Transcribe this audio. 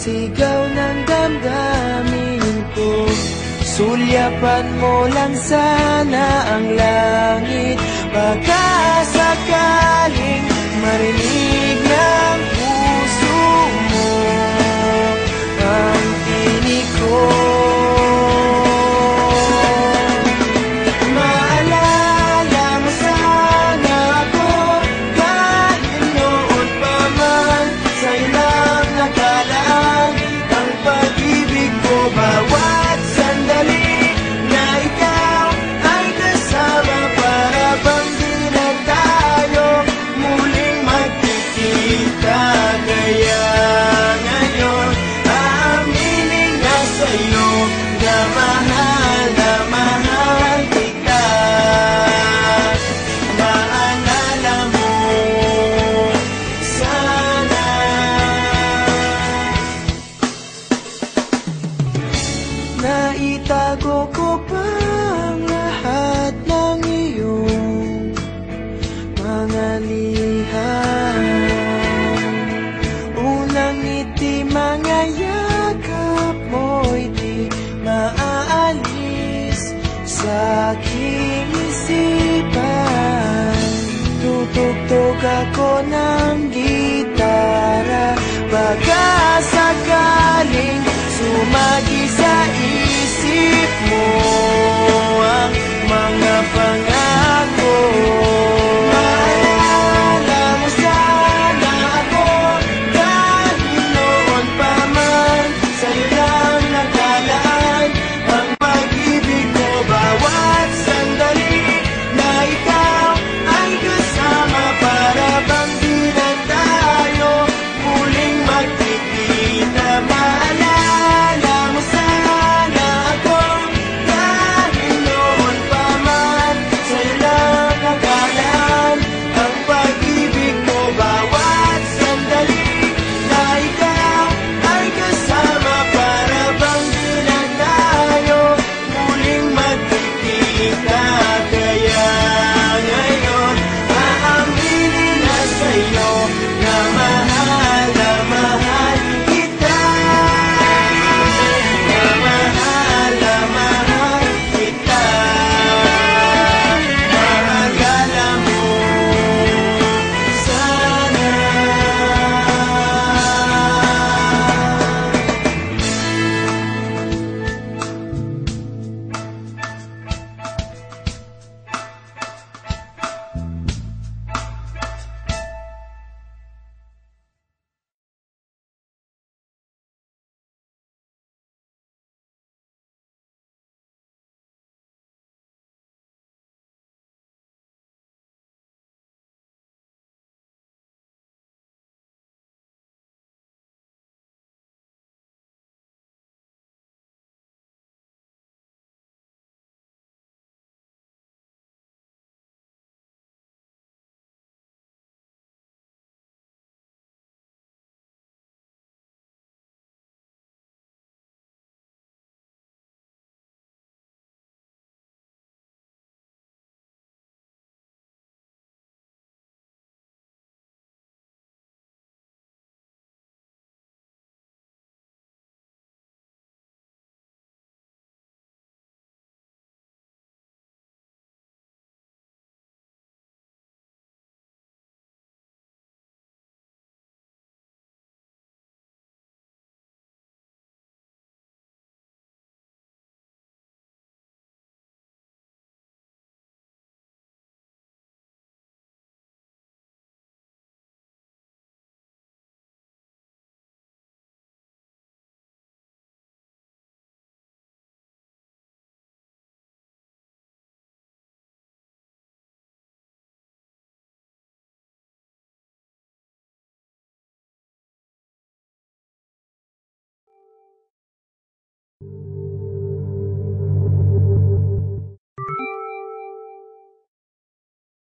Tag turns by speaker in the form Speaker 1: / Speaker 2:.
Speaker 1: sigaw ng damdamin ko. Sulyapan mo lang sana ang langit, baka sakaling marinig ng puso mo ang tinig ko. Maalala mo sana ako kahit noon pa man sa ilang nakalaan ang pag-ibig ko. Bawat sandali na ikaw ay kasama, para bang di na tayo muling magkikita. Kaya ngayon aaminin na sa'yo na mahal kita. Maalala mo sana. Naitago ko pa ang lahat ng iyong mga liham. Unang ngiti, mga yakap mo'y di maaalis sa aking isipan. Tutugtog ako ng gitara, baka sakaling sumagi sa isip mo ang mga pangalan